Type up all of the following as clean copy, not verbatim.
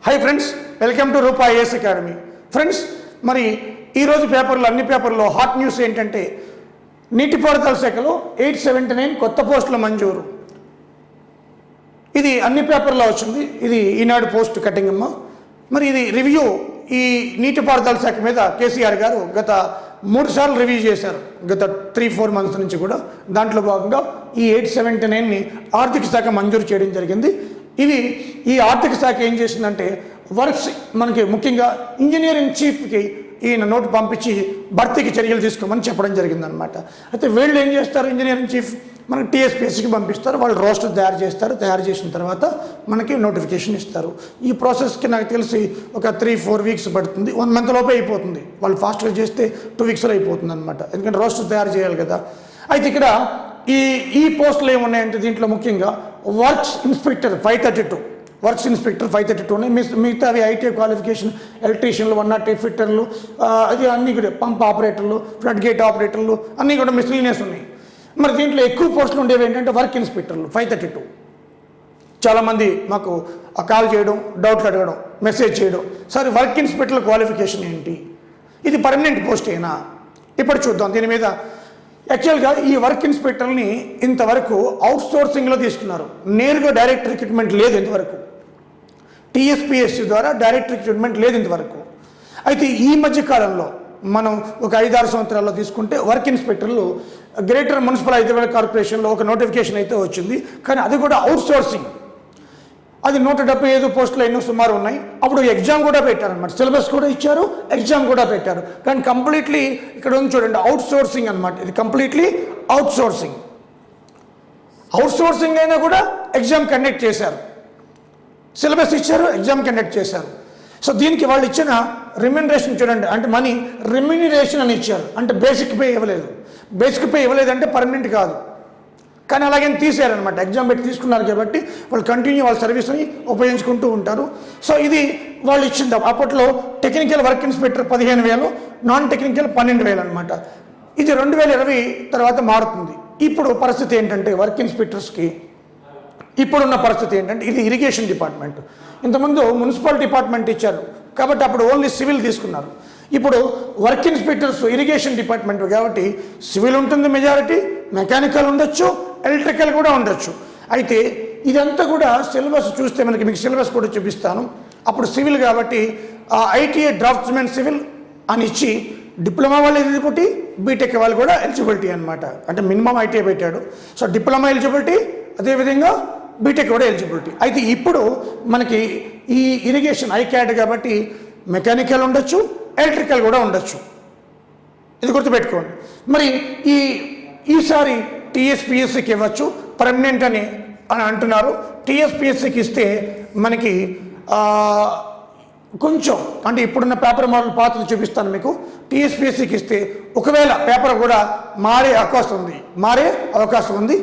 High friends welcome to Rupa IAS academy friends మరి ఈ రోజు పేపర్లో అన్ని పేపర్లో హాట్ న్యూస్ ఏంటంటే నీటిపారుదల శాఖలో 879 కొత్త పోస్టుల మంజూరు. ఇది అన్ని పేపర్లో వచ్చింది. ఇది ఈనాడు పోస్ట్ కటింగ్ అమ్మ. మరి ఇది రివ్యూ ఈ నీటిపారుదల శాఖ మీద కేసీఆర్ గారు గత 3 సార్లు రివ్యూ చేశారు, గత 3-4 మంత్స్ నుంచి కూడా. దాంట్లో భాగంగా ఈ 879ని ఆర్థిక శాఖ మంజూరు చేయడం జరిగింది. ఇది ఈ ఆర్థిక శాఖ ఏం చేసిందంటే వర్క్స్ మనకి ముఖ్యంగా ఇంజనీరింగ్ చీఫ్కి ఈయన నోటు పంపించి భర్తీకి చర్యలు తీసుకోమని చెప్పడం జరిగిందనమాట. అయితే వీళ్ళు ఏం చేస్తారు, ఇంజనీరింగ్ చీఫ్ మనకి టీఎస్పీఎస్సీకి పంపిస్తారు, వాళ్ళు రోస్టర్ తయారు చేస్తారు, తయారు చేసిన తర్వాత మనకి నోటిఫికేషన్ ఇస్తారు. ఈ ప్రాసెస్కి నాకు తెలిసి ఒక 3-4 వీక్స్ పడుతుంది, 1 మంత్ లోపే అయిపోతుంది. వాళ్ళు ఫాస్ట్గా చేస్తే 2 వీక్స్లో అయిపోతుంది అనమాట, ఎందుకంటే రోస్టర్ తయారు చేయాలి కదా. అయితే ఇక్కడ ఈ పోస్టులు ఏమున్నాయంటే దీంట్లో ముఖ్యంగా వర్క్స్ ఇన్స్పెక్టర్ 532, వర్క్స్ ఇన్స్పెక్టర్ 532 ఉన్నాయి. మిగతా అవి ఐటీ క్వాలిఫికేషన్, ఎలక్ట్రీషియన్లు, 108 ఫిట్టర్లు, అది అన్నీ కూడా పంప్ ఆపరేటర్లు, ఫ్లడ్ గేట్ ఆపరేటర్లు అన్నీ కూడా మిస్లీనియస్ ఉన్నాయి. మరి దీంట్లో ఎక్కువ పోస్టులు ఉండేవి ఏంటంటే వర్క్ ఇన్స్పెక్టర్లు 532. చాలామంది మాకు కాల్ చేయడం, డౌట్లు అడగడం, మెసేజ్ చేయడం, సార్ వర్క్ ఇన్స్పెక్టర్ క్వాలిఫికేషన్ ఏంటి, ఇది పర్మనెంట్ పోస్ట్ అయినా? ఇప్పుడు చూద్దాం దీని మీద. యాక్చువల్గా ఈ వర్క్ ఇన్స్పెక్టర్ని ఇంతవరకు అవుట్సోర్సింగ్లో తీసుకున్నారు, నేరుగా డైరెక్ట్ రిక్రూట్మెంట్ లేదు ఇంతవరకు. టీఎస్పీఎస్సీ ద్వారా డైరెక్ట్ రిక్రూట్మెంట్ లేదు ఇంతవరకు. అయితే ఈ మధ్య కాలంలో మనం ఒక 5-6 సంవత్సరాల్లో తీసుకుంటే వర్క్ ఇన్స్పెక్టర్లు గ్రేటర్ మున్సిపల్ హైదరాబాద్ కార్పొరేషన్లో ఒక నోటిఫికేషన్ అయితే వచ్చింది, కానీ అది కూడా అవుట్సోర్సింగ్. అది 175 పోస్టులు ఎన్నో సుమారు ఉన్నాయి. అప్పుడు ఎగ్జామ్ కూడా పెట్టారనమాట, సిలబస్ కూడా ఇచ్చారు, ఎగ్జామ్ కూడా పెట్టారు. కానీ కంప్లీట్లీ ఇక్కడ ఉంది చూడండి, అవుట్సోర్సింగ్ అనమాట. ఇది కంప్లీట్లీ అవుట్సోర్సింగ్. అవుట్సోర్సింగ్ అయినా కూడా ఎగ్జామ్ కండక్ట్ చేశారు, సిలబస్ ఇచ్చారు, ఎగ్జామ్ కండక్ట్ చేశారు. సో దీనికి వాళ్ళు ఇచ్చిన రెమ్యూనరేషన్ చూడండి, అంటే మనీ రెమ్యూనరేషన్ అని ఇచ్చారు, అంటే బేసిక్ పే ఇవ్వలేదు. బేసిక్ పే ఇవ్వలేదంటే పర్మనెంట్ కాదు, కానీ అలాగే తీసారనమాట. ఎగ్జామ్ పెట్టి తీసుకున్నారు కాబట్టి వాళ్ళు కంటిన్యూ వాళ్ళ సర్వీస్ని ఉపయోగించుకుంటూ ఉంటారు. సో ఇది వాళ్ళు ఇచ్చింది. అప్పట్లో technical work inspector 15,000, non technical 12,000 అనమాట. ఇది 2020 తర్వాత మారుతుంది. ఇప్పుడు పరిస్థితి ఏంటంటే వర్క్ ఇన్స్పెక్టర్స్కి ఇప్పుడున్న పరిస్థితి ఏంటంటే ఇది ఇరిగేషన్ డిపార్ట్మెంట్. ఇంతకుముందు మున్సిపల్ డిపార్ట్మెంట్ ఇచ్చారు కాబట్టి అప్పుడు ఓన్లీ సివిల్ తీసుకున్నారు. ఇప్పుడు వర్క్ ఇన్స్పెక్టర్స్ ఇరిగేషన్ డిపార్ట్మెంట్ కాబట్టి సివిల్ ఉంటుంది మెజారిటీ, మెకానికల్ ఉండొచ్చు, ఎలక్ట్రికల్ కూడా ఉండొచ్చు. అయితే ఇదంతా కూడా సిలబస్ చూస్తే మీకు సిలబస్ కూడా చూపిస్తాను. అప్పుడు సివిల్ కాబట్టి ఐటీఐ డ్రాఫ్ట్స్మెన్ సివిల్ అని ఇచ్చి డిప్లొమా వాళ్ళు ఎలిజిబిలిటీ, బీటెక్ వాళ్ళు కూడా ఎలిజిబిలిటీ అనమాట. అంటే మినిమం ఐటీఐ పెట్టాడు. సో డిప్లొమా ఎలిజిబిలిటీ, అదేవిధంగా బీటెక్ కూడా ఎలిజిబిలిటీ. అయితే ఇప్పుడు మనకి ఈ ఇరిగేషన్ ఐక్యాడ్ కాబట్టి మెకానికల్ ఉండొచ్చు, ఎలక్ట్రికల్ కూడా ఉండొచ్చు. ఇది గుర్తుపెట్టుకోండి. మరి ఈసారి టీఎస్పీఎస్సీకి ఇవ్వచ్చు పర్మనెంట్ అని అంటున్నారు. టీఎస్పీఎస్సీకి ఇస్తే మనకి కొంచెం అంటే ఇప్పుడున్న పేపర్ మోడల్ పాత్ర చూపిస్తాను మీకు. టీఎస్పీఎస్సీకి ఇస్తే ఒకవేళ పేపర్ కూడా మారే అవకాశం ఉంది.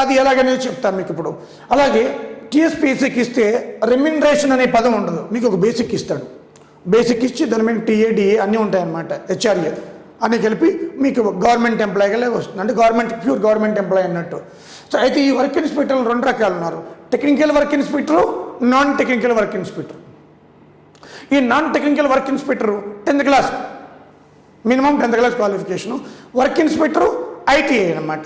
అది ఎలాగనేది చెప్తాను మీకు ఇప్పుడు. అలాగే టీఎస్పీఎస్సీకి ఇస్తే రెమ్యూనరేషన్ అనే పదం ఉండదు, మీకు ఒక బేసిక్ ఇస్తాడు. బేసిక్ ఇచ్చి దాని మీద టీఏడిఏ అన్నీ ఉంటాయన్నమాట, హెచ్ఆర్ఏ అన్నీ కలిపి మీకు గవర్నమెంట్ ఎంప్లాయీగా వస్తుంది, అంటే ప్యూర్ గవర్నమెంట్ ఎంప్లాయీ అన్నట్టు. సో అయితే ఈ వర్క్ ఇన్స్పెక్టర్లు 2 రకాలు ఉన్నారు, technical work inspector, non technical work inspector. ఈ non technical work inspector 10th class, minimum 10th class qualification. Work inspector ITI అనమాట,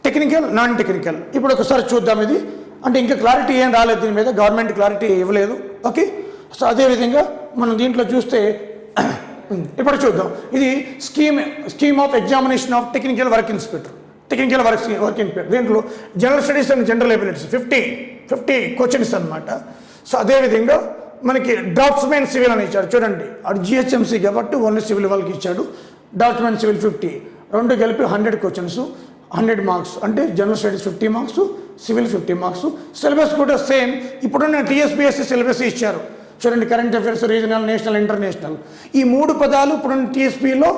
టెక్నికల్, నాన్ టెక్నికల్. ఇప్పుడు ఒకసారి చూద్దాం ఇది. అంటే ఇంకా క్లారిటీ ఏం రాలేదు దీని మీద, గవర్నమెంట్ క్లారిటీ ఇవ్వలేదు. ఓకే, సో అదేవిధంగా మనం దీంట్లో చూస్తే ఇప్పుడు చూద్దాం. ఇది scheme of examination of technical work inspector, technical work inspector. దీంట్లో general studies and general abilities 50 questions అనమాట. సో అదేవిధంగా మనకి డ్రాఫ్ట్స్మెన్ సివిల్ అని ఇచ్చాడు చూడండి. అది జిహెచ్ఎంసీ కాబట్టి ఓన్లీ సివిల్ వాళ్ళకి ఇచ్చాడు. డ్రాఫ్ట్స్మెన్ సివిల్ 50, 2 కలిపి 100 క్వశ్చన్స్, 100 మార్క్స్. అంటే general studies 50 marks, civil 50 marks. Syllabus కూడా సేమ్ ఇప్పుడున్న టీఎస్పీఎస్సీ సిలబస్ ఇచ్చారు చూడండి. Current affairs, regional, national, international, ఈ 3 పదాలు ఇప్పుడున్న టీఎస్పీలో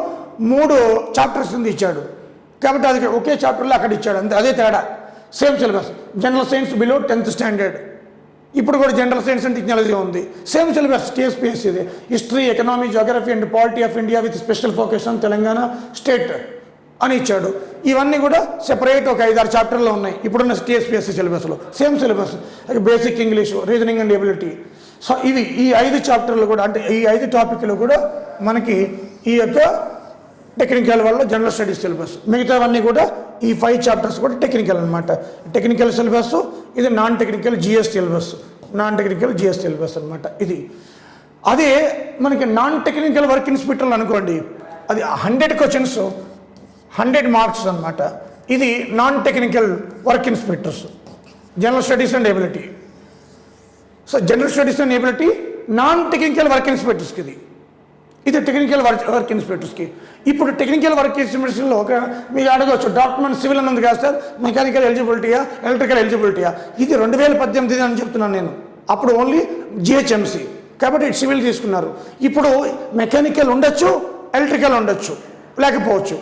3 చాప్టర్స్ కింద ఇచ్చాడు కాబట్టి అది ఒకే చాప్టర్లో అక్కడ ఇచ్చాడు, అంతే. అదే తేడా, same syllabus. General science below 10th standard, ఇప్పుడు కూడా జనరల్ సైన్స్ అండ్ టెక్నాలజీ ఉంది, same syllabus TSPSC. History, economy, geography and polity of India with special focus on Telangana state అని ఇచ్చాడు. ఇవన్నీ కూడా సెపరేట్ ఒక 5-6 చాప్టర్లో ఉన్నాయి ఇప్పుడున్న టీఎస్పీఎస్సీ సిలబస్లో, same syllabus. Basic English, reasoning and ability, so ఇవి ఈ 5 చాప్టర్లు కూడా, అంటే ఈ 5 టాపిక్లు కూడా మనకి ఈ యొక్క టెక్నికల్ వల్ల జనరల్ స్టడీస్ సిలబస్. మిగతావన్నీ కూడా ఈ 5 చాప్టర్స్ కూడా టెక్నికల్ అనమాట. టెక్నికల్ సిలబస్, ఇది నాన్ టెక్నికల్ జిఎస్ సిలబస్ అనమాట ఇది. అదే మనకి నాన్ టెక్నికల్ వర్క్ ఇన్స్పెక్టర్లు అనుకోండి, అది 100 క్వశ్చన్స్ 100 మార్క్స్ అనమాట. ఇది non technical work inspectors, general studies and ability. So general studies and ability non technical work ఇన్స్పెక్టర్స్కి ఇది టెక్నికల్ వర్క్ ఇన్స్పెక్టర్స్కి. ఇప్పుడు టెక్నికల్ వర్క్ ఇన్స్పెక్టర్స్లో ఒక మీరు అడగవచ్చు, డాక్యుమెంట్ సివిల్ అని ఉంది కదా సార్, మెకానికల్ ఎలిజిబిలిటీయా ఎలక్ట్రికల్ ఎలిజిబిలిటీయా? ఇది 2018 అని చెప్తున్నాను నేను. అప్పుడు ఓన్లీ జిహెచ్ఎంసీ కాబట్టి సివిల్ తీసుకున్నారు. ఇప్పుడు మెకానికల్ ఉండొచ్చు, ఎలక్ట్రికల్ ఉండొచ్చు, లేకపోవచ్చు.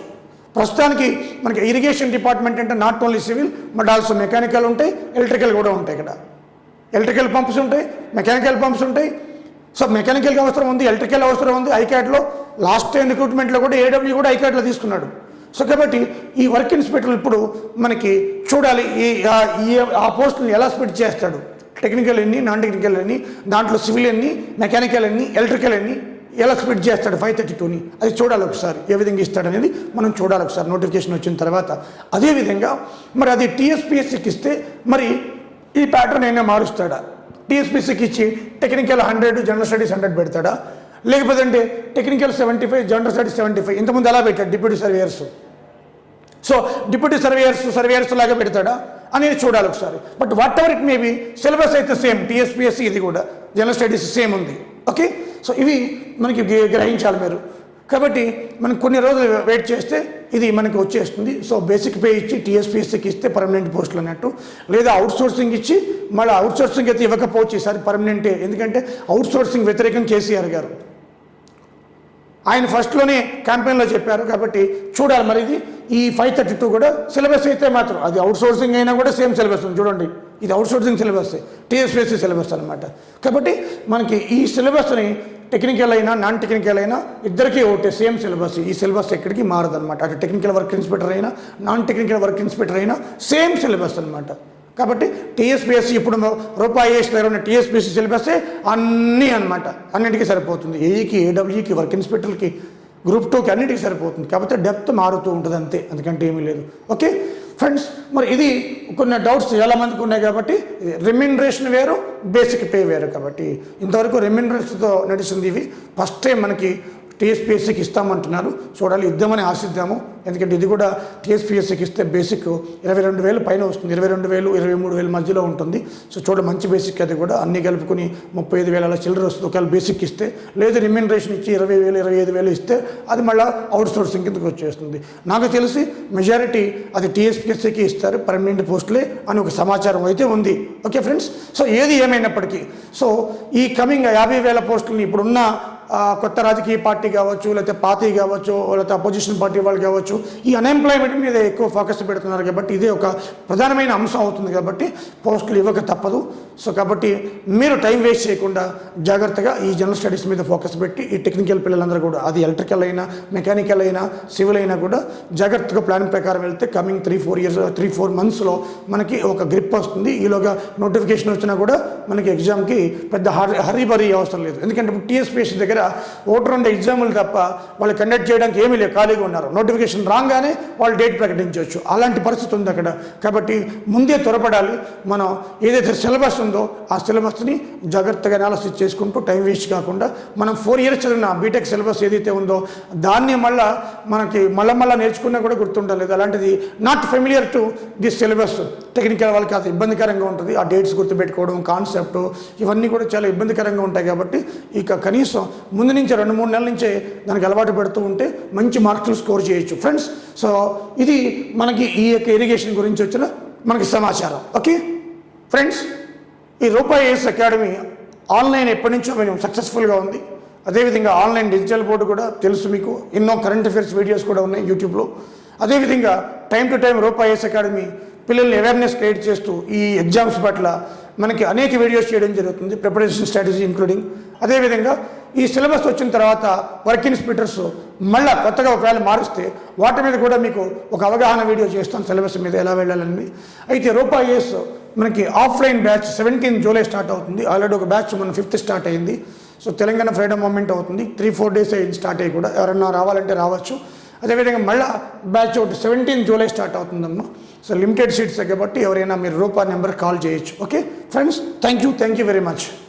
ప్రస్తుతానికి మనకి ఇరిగేషన్ డిపార్ట్మెంట్ అంటే not only civil but also mechanical ఉంటాయి, ఎలక్ట్రికల్ కూడా ఉంటాయి. ఇక్కడ ఎలక్ట్రికల్ పంప్స్ ఉంటాయి, మెకానికల్ పంప్స్ ఉంటాయి. సో మెకానికల్కి అవసరం ఉంది, ఎలక్ట్రికల్ అవసరం ఉంది. ఐక్యాట్లో లాస్ట్ టైం రిక్రూట్మెంట్లో కూడా ఏడబ్ల్యూ కూడా ఐక్యాట్లో తీసుకున్నాడు. సో కాబట్టి ఈ వర్క్ ఇన్స్పెక్టర్ ఇప్పుడు మనకి చూడాలి ఆ పోస్టులను ఎలా స్ప్లిట్ చేస్తాడు, టెక్నికల్ ఎన్ని, నాన్ టెక్నికల్ ఎన్ని, దాంట్లో సివిల్ ఎన్ని, మెకానికల్ ఎన్ని, ఎలక్ట్రికల్ ఎన్ని, ఎలా స్ప్లిట్ చేస్తాడు 532ని, అది చూడాలి ఒకసారి. ఏ విధంగా ఇస్తాడనేది మనం చూడాలి ఒకసారి నోటిఫికేషన్ వచ్చిన తర్వాత. అదేవిధంగా మరి అది టీఎస్పీఎస్సీకి ఇస్తే మరి ఈ ప్యాటర్న్ అయినా మారుస్తాడా? టీఎస్పీసీకి ఇచ్చి టెక్నికల్ 100, జనరల్ స్టడీస్ 100 పెడతాడా? లేకపోతే అంటే టెక్నికల్ 75, జనరల్ స్టడీస్ 75 ఇంతకుముందు ఎలా పెట్టాడు deputy surveyors. So deputy surveyors లాగా పెడతాడా అనేది చూడాలి ఒకసారి. But what ever it may be, syllabus అయితే సేమ్. టీఎస్పీఎస్సీ ఇది కూడా జనరల్ స్టడీస్ సేమ్ ఉంది. ఓకే, సో ఇవి మనకి గ్రహించాలి మీరు. కాబట్టి మనం కొన్ని రోజులు వెయిట్ చేస్తే ఇది మనకి వచ్చేస్తుంది. సో బేసిక్ పే ఇచ్చి టీఎస్పీఎస్సీకి ఇస్తే పర్మనెంట్ పోస్టులు అన్నట్టు, లేదా అవుట్సోర్సింగ్ ఇచ్చి మళ్ళీ అవుట్సోర్సింగ్ అయితే ఇవ్వకపోవచ్చు ఈసారి పర్మనెంటే. ఎందుకంటే అవుట్సోర్సింగ్ వ్యతిరేకం కేసీఆర్ గారు ఆయన ఫస్ట్లోనే క్యాంపెయిన్లో చెప్పారు. కాబట్టి చూడాలి మరి ఈ 532 కూడా సిలబస్ అయితే మాత్రం అది అవుట్సోర్సింగ్ అయినా కూడా సేమ్ సిలబస్ ఉంది. చూడండి ఇది అవుట్సోర్సింగ్ సిలబస్, టీఎస్పీఎస్సీ సిలబస్ అనమాట. కాబట్టి మనకి ఈ సిలబస్ని టెక్నికల్ అయినా నాన్ టెక్నికల్ అయినా ఇద్దరికీ ఒకటే సేమ్ సిలబస్. ఈ సిలబస్ ఎక్కడికి మారదనమాట. అటు టెక్నికల్ వర్క్ ఇన్స్పెక్టర్ అయినా నాన్ టెక్నికల్ వర్క్ ఇన్స్పెక్టర్ అయినా సేమ్ సిలబస్ అనమాట. కాబట్టి టీఎస్పీఎస్సీ ఇప్పుడు రూపాయి దగ్గర ఉన్న టీఎస్పీఎస్సీ సిలబస్సే అన్నీ అనమాట, అన్నింటికీ సరిపోతుంది. ఏఈకి, ఏడబ్ల్యూకి, వర్క్ ఇన్స్పెక్టర్కి, గ్రూప్ 2కి అన్నింటికి సరిపోతుంది. కాకపోతే డెప్త్ మారుతూ ఉంటుంది అంతే, అందుకంటే ఏమీ లేదు. ఓకే ఫ్రెండ్స్, మరి ఇది కొన్ని డౌట్స్ చాలామందికి ఉన్నాయి. కాబట్టి రెమ్యూనరేషన్ వేరు, బేసిక్ పే వేరు. కాబట్టి ఇంతవరకు రెమ్యూనరేషన్తో నడిచింది. ఇవి ఫస్ట్ టైం మనకి టీఎస్పీఎస్సీకి ఇస్తామంటున్నారు. చూడాలి, ఇద్దామని ఆశిద్దాము. ఎందుకంటే ఇది కూడా టీఎస్పీఎస్సీకి ఇస్తే బేసిక్ 22,000 పైన వస్తుంది. 22,000, 23,000 మధ్యలో ఉంటుంది. సో మంచి బేసిక్ అది కూడా అన్నీ కలుపుకొని 35,000 అలా చిల్లర వస్తుంది ఒకవేళ బేసిక్ ఇస్తే. లేదు రెమ్యూనరేషన్ ఇచ్చి 20,000, 25,000 ఇస్తే అది మళ్ళీ అవుట్ సోర్సింగ్ కిందకి వచ్చేస్తుంది. నాకు తెలిసి మెజారిటీ అది టీఎస్పీఎస్సీకి ఇస్తారు, పర్మనెంట్ పోస్టులే అని ఒక సమాచారం అయితే ఉంది. ఓకే ఫ్రెండ్స్, సో ఏది ఏమైనప్పటికీ సో ఈ కమింగ్ 50,000 పోస్టులని ఇప్పుడున్న కొత్త రాజకీయ పార్టీ కావచ్చు, లేకపోతే పార్టీ కావచ్చు, లేకపోతే అపోజిషన్ పార్టీ వాళ్ళు కావచ్చు, ఈ అన్ఎంప్లాయ్మెంట్ మీద ఎక్కువ ఫోకస్ పెడుతున్నారు. కాబట్టి ఇదే ఒక ప్రధానమైన అంశం అవుతుంది. కాబట్టి పోస్టులు ఇవ్వక తప్పదు. సో కాబట్టి మీరు టైం వేస్ట్ చేయకుండా జాగ్రత్తగా ఈ జనరల్ స్టడీస్ మీద ఫోకస్ పెట్టి ఈ టెక్నికల్ పిల్లలందరూ కూడా అది ఎలక్ట్రికల్ అయినా, మెకానికల్ అయినా, సివిల్ అయినా కూడా జాగ్రత్తగా ప్లాన్ ప్రకారం వెళ్తే కమింగ్ 3-4 మంత్స్లో మనకి ఒక గ్రిప్ వస్తుంది. ఈలోగా నోటిఫికేషన్ వచ్చినా కూడా మనకి ఎగ్జామ్కి పెద్ద హరీబరీ అవసరం లేదు. ఎందుకంటే టీఎస్పీఎస్సీ దగ్గర 1-2 ఎగ్జాములు తప్ప వాళ్ళు కండక్ట్ చేయడానికి ఏమీ లేదు, ఖాళీగా ఉన్నారు. నోటిఫికేషన్ రాగానే వాళ్ళు డేట్ ప్రకటించవచ్చు, అలాంటి పరిస్థితి ఉంది అక్కడ. కాబట్టి ముందే త్వరపడాలి. మనం ఏదైతే సిలబస్ ఉందో ఆ సిలబస్ని జాగ్రత్తగా అనాలిసిస్ చేసుకుంటూ టైం వేస్ట్ కాకుండా మనం 4 years చదివిన బీటెక్ సిలబస్ ఏదైతే ఉందో దాన్ని మనకి మళ్ళా నేర్చుకున్నా కూడా గుర్తుండలేదు. అలాంటిది not familiar to this syllabus. Technical వాళ్ళకి అది ఇబ్బందికరంగా ఉంటుంది. ఆ డేట్స్ గుర్తుపెట్టుకోవడం, కాన్సెప్ట్ ఇవన్నీ కూడా చాలా ఇబ్బందికరంగా ఉంటాయి. కాబట్టి ఇక కనీసం ముందు నుంచి 2-3 నెలల నుంచే దానికి అలవాటు పెడుతూ ఉంటే మంచి మార్కులు స్కోర్ చేయొచ్చు ఫ్రెండ్స్. సో ఇది మనకి ఈ యొక్క ఇరిగేషన్ గురించి వచ్చిన మనకి సమాచారం. ఓకే ఫ్రెండ్స్, ఈ రూపాయిఎస్ అకాడమీ ఆన్లైన్ ఎప్పటి నుంచో మేము సక్సెస్ఫుల్గా ఉంది. అదేవిధంగా ఆన్లైన్ డిజిటల్ బోర్డు కూడా తెలుసు మీకు. ఎన్నో కరెంట్ అఫైర్స్ వీడియోస్ కూడా ఉన్నాయి యూట్యూబ్లో. అదేవిధంగా టైం టు టైం రూపాయిఎస్ అకాడమీ పిల్లల్ని అవేర్నెస్ క్రియేట్ చేస్తూ ఈ ఎగ్జామ్స్ పట్ల మనకి అనేక వీడియోస్ చేయడం జరుగుతుంది, ప్రిపరేషన్ స్ట్రాటజీ ఇంక్లూడింగ్. అదేవిధంగా ఈ సిలబస్ వచ్చిన తర్వాత వర్క్ ఇన్స్పెక్టర్స్ మళ్ళీ కొత్తగా ఒకవేళ మారిస్తే వాటి మీద కూడా మీకు ఒక అవగాహన వీడియో చేస్తాను, సిలబస్ మీద ఎలా వెళ్ళాలని. అయితే రూపాయిఎస్ మనకి ఆఫ్లైన్ బ్యాచ్ 17 జూలై స్టార్ట్ అవుతుంది. ఆల్రెడీ ఒక బ్యాచ్ మన 5th స్టార్ట్ అయింది. సో తెలంగాణ ఫ్రీడమ్ మూమెంట్ అవుతుంది. 3-4 డేస్ అయింది స్టార్ట్ అయ్యి కూడా. ఎవరన్నా రావాలంటే రావచ్చు. అదేవిధంగా మళ్ళీ బ్యాచ్ ఒకటి 17 జూలై స్టార్ట్ అవుతుందమ్మా. సో లిమిటెడ్ సీట్స్ కాబట్టి ఎవరైనా మీరు రూపా నెంబర్ కాల్ చేయొచ్చు. Okay friends, thank you very much.